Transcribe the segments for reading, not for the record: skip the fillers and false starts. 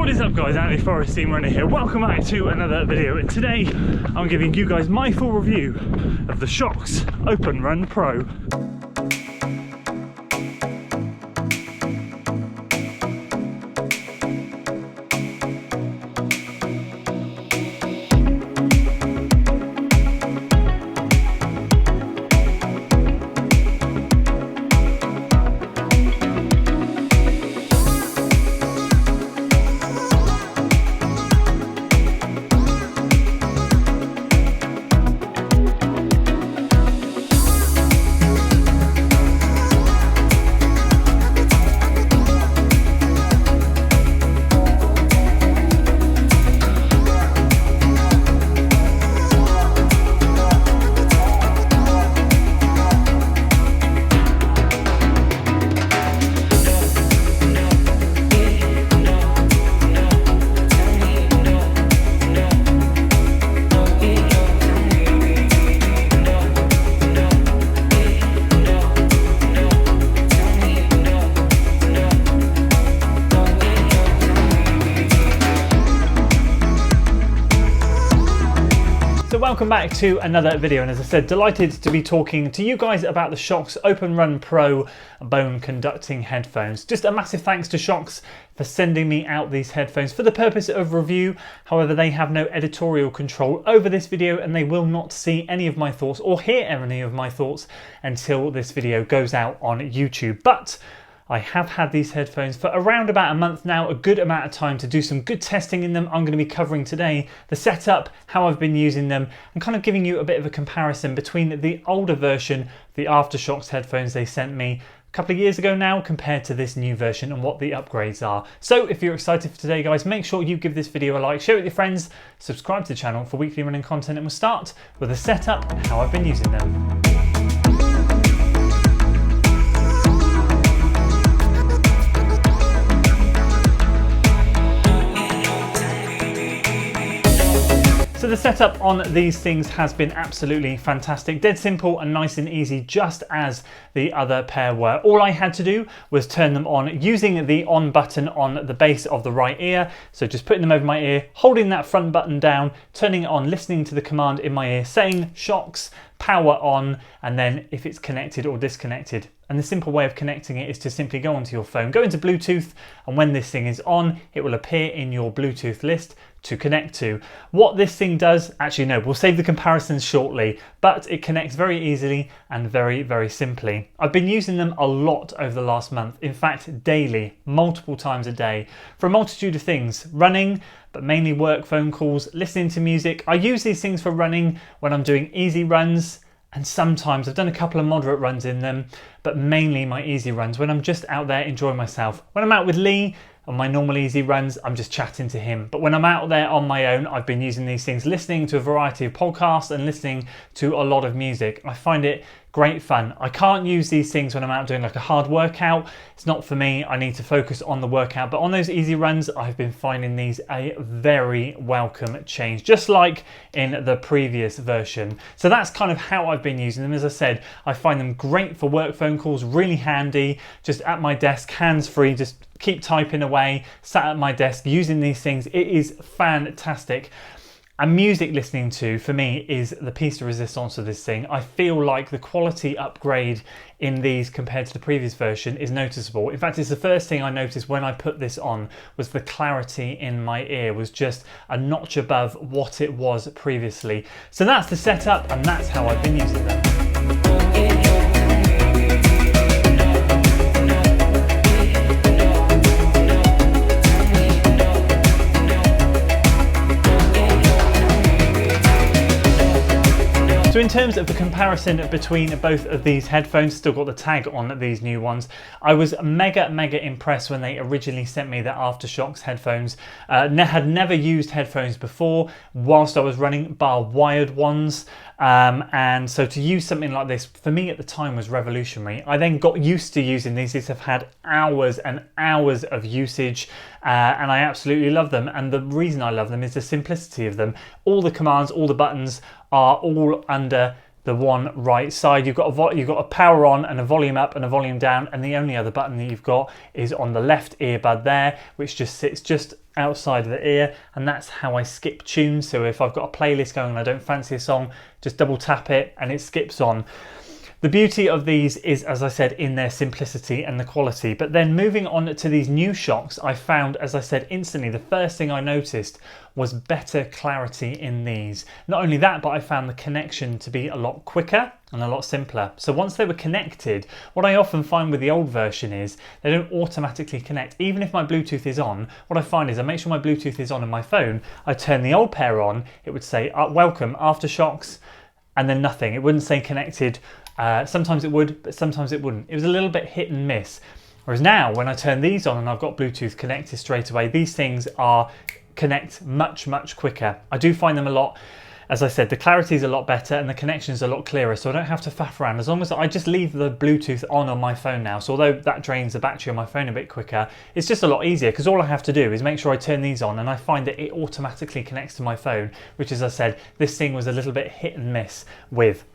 What is up guys, Andy Forest Team Runner here. Welcome back to another video, and today I'm giving you guys my full review of the Shokz OPENRUN Pro. So welcome back to another video, and as I said, delighted to be talking to you guys about the Shokz OPENRUN Pro bone conducting headphones. Just a massive thanks to Shokz for sending me out these headphones for the purpose of review. However, they have no editorial control over this video, and they will not see any of my thoughts or hear any of my thoughts until this video goes out on YouTube. But I have had these headphones for around about a month now, a good amount of time to do some good testing in them. I'm going to be covering today the setup, how I've been using them, and kind of giving you a bit of a comparison between the older version, the aftershokz headphones they sent me a couple of years ago now, compared to this new version and what the upgrades are. So if you're excited for today guys, make sure you give this video a like, share it with your friends, subscribe to the channel for weekly running content, and we'll start with the setup and how I've been using them. So the setup on these things has been absolutely fantastic, dead simple and nice and easy, just as the other pair were. All I had to do was turn them on using the on button on the base of the right ear. So just putting them over my ear, holding that front button down, turning it on, listening to the command in my ear saying Shokz, power on, and then if it's connected or disconnected. And the simple way of connecting it is to simply go onto your phone, go into Bluetooth, and when this thing is on, it will appear in your Bluetooth list to connect to. What this thing does, actually no, we'll save the comparisons shortly, but it connects very easily and very, very simply. I've been using them a lot over the last month, in fact daily, multiple times a day, for a multitude of things, running, but mainly work phone calls, listening to music. I use these things for running when I'm doing easy runs, and sometimes I've done a couple of moderate runs in them, but mainly my easy runs when I'm just out there enjoying myself. When I'm out with Lee on my normal easy runs, I'm just chatting to him. But when I'm out there on my own, I've been using these things, listening to a variety of podcasts and listening to a lot of music. I find it great fun. I can't use these things when I'm out doing like a hard workout. It's not for me. I need to focus on the workout. But on those easy runs, I've been finding these a very welcome change, just like in the previous version. So that's kind of how I've been using them. As I said, I find them great for work phone calls, really handy, just at my desk, hands-free, just keep typing away, sat at my desk using these things. It is fantastic. And music listening to, for me, is the piece de resistance of this thing. I feel like the quality upgrade in these compared to the previous version is noticeable. In fact, it's the first thing I noticed when I put this on, was the clarity in my ear was just a notch above what it was previously. So that's the setup, and that's how I've been using them. So in terms of the comparison between both of these headphones, still got the tag on these new ones, I was mega impressed when they originally sent me the aftershokz headphones. Had never used headphones before whilst I was running, bar wired ones. And so to use something like this, for me at the time, was revolutionary. I then got used to using these. These have had hours and hours of usage, and I absolutely love them. And the reason I love them is the simplicity of them. All the commands, all the buttons are all under the one right side. You've got a power on and a volume up and a volume down, and the only other button that you've got is on the left earbud there, which just sits just outside of the ear, and that's how I skip tunes. So if I've got a playlist going and I don't fancy a song, just double tap it and it skips on. The beauty of these is, as I said, in their simplicity and the quality. But then moving on to these new Shokz, I found, as I said, instantly, the first thing I noticed was better clarity in these. Not only that, but I found the connection to be a lot quicker and a lot simpler. So once they were connected, what I often find with the old version is they don't automatically connect. Even if my Bluetooth is on, what I find is I make sure my Bluetooth is on in my phone, I turn the old pair on, it would say, welcome, aftershokz, and then nothing. It wouldn't say connected. Sometimes it would, but sometimes it wouldn't. It was a little bit hit and miss. Whereas now, when I turn these on and I've got Bluetooth connected straight away, these things connect much, much quicker. I do find them a lot, as I said, the clarity is a lot better and the connection is a lot clearer, so I don't have to faff around. As long as I just leave the Bluetooth on my phone now, so although that drains the battery on my phone a bit quicker, it's just a lot easier because all I have to do is make sure I turn these on and I find that it automatically connects to my phone, which, as I said, this thing was a little bit hit and miss with.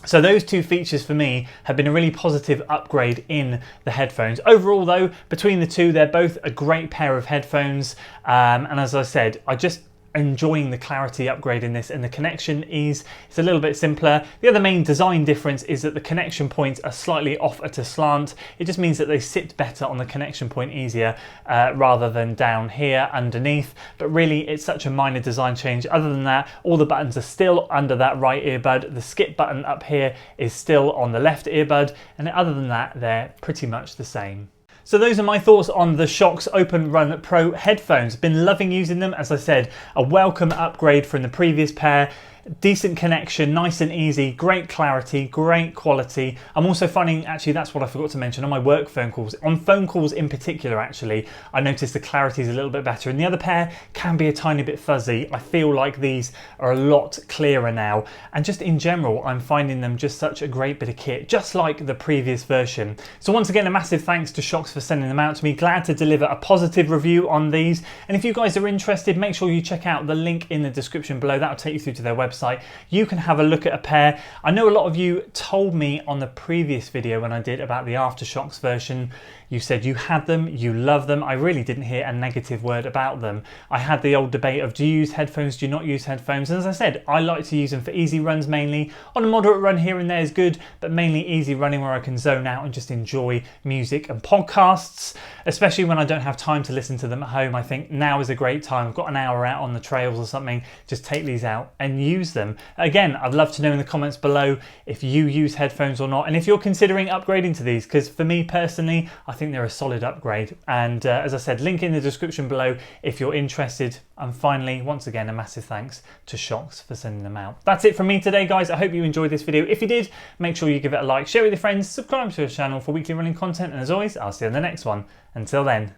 So those two features for me have been a really positive upgrade in the headphones. Overall though, between the two, they're both a great pair of headphones. And as I said, I just enjoying the clarity upgrade in this, and the connection ease. It's a little bit simpler. The other main design difference is that the connection points are slightly off at a slant. It just means that they sit better on the connection point easier rather than down here underneath. But really, it's such a minor design change. Other than that, all the buttons are still under that right earbud. The skip button up here is still on the left earbud. And other than that, they're pretty much the same. So those are my thoughts on the Shokz OPENRUN Pro headphones. Been loving using them. As I said, a welcome upgrade from the previous pair. Decent connection, nice and easy, great clarity, great quality. I'm also finding, actually that's what I forgot to mention, on my work phone calls, on phone calls in particular actually, I noticed the clarity is a little bit better, and the other pair can be a tiny bit fuzzy. I feel like these are a lot clearer now, and just in general I'm finding them just such a great bit of kit, just like the previous version. So once again, a massive thanks to Shokz for sending them out to me. Glad to deliver a positive review on these, and if you guys are interested, make sure you check out the link in the description below. That'll take you through to their website. You can have a look at a pair. I know a lot of you told me on the previous video when I did about the aftershokz version, you said you had them, you love them. I really didn't hear a negative word about them. I had the old debate of, do you use headphones, do you not use headphones? And as I said, I like to use them for easy runs mainly. On a moderate run here and there is good, but mainly easy running where I can zone out and just enjoy music and podcasts, especially when I don't have time to listen to them at home. I think now is a great time. I've got an hour out on the trails or something, just take these out and use them. Again, I'd love to know in the comments below if you use headphones or not, and if you're considering upgrading to these, because for me personally, I think they're a solid upgrade. And as I said, link in the description below if you're interested. And finally, once again, a massive thanks to Shokz for sending them out. That's it from me today, guys. I hope you enjoyed this video. If you did, make sure you give it a like, share it with your friends, subscribe to the channel for weekly running content, and as always, I'll see you in the next one. Until then.